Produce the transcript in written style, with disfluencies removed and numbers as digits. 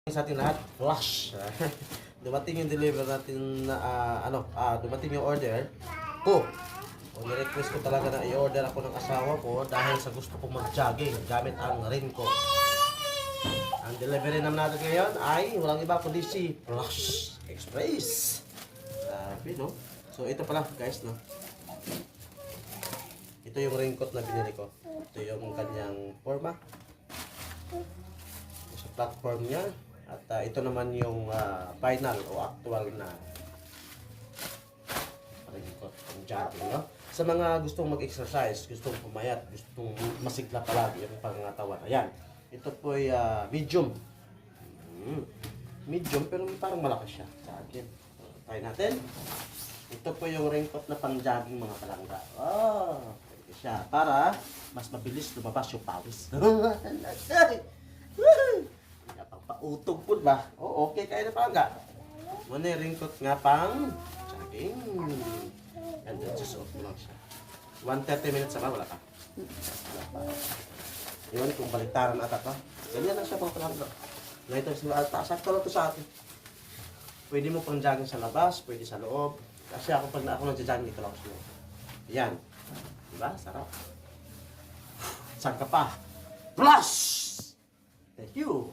Sa atin lahat, flush. Dumating yung deliver natin na dumating yung order ko. O ni-request ko talaga na i-order ako ng asawa ko dahil sa gusto kong mag-jogging gamit ang raincoat. Ang delivery naman natin ngayon ay walang iba kundi si Flush Express. Sabi, no? So ito pala guys, no? Ito yung raincoat na binili ko. Ito yung kanyang forma. Sa platform niya. At ito naman yung final o actual na raincoat ng jogging, no? Sa mga gustong mag-exercise, gustong pumayat, gustong masigla palagi yung pangangatawan. Ayan. Ito po ay medium. Medium pero parang malaki siya sa akin. Try natin. Ito po yung raincoat na pang-jogging mga palangga. Oh, pwede siya. Para mas mabilis lumabas yung pawis. Pautog po ba? Oh, okay kayo na palangga. Muna yung raincoat nga pang jogging. And then susuot mo lang siya. 1:30 minutes na ba? Wala pa. Wala pa. Iwan kung baliktaran ata pa. Ganyan lang siya mga palangga. Later sa alta. Sakto lang ito sa atin. Pwede mo pang jogging sa labas, pwede sa loob. Kasi ako pag ako nag-jogging dito lang sa loob. Yan. Diba? Sarap. Saan ka pa? Plus! Thank you!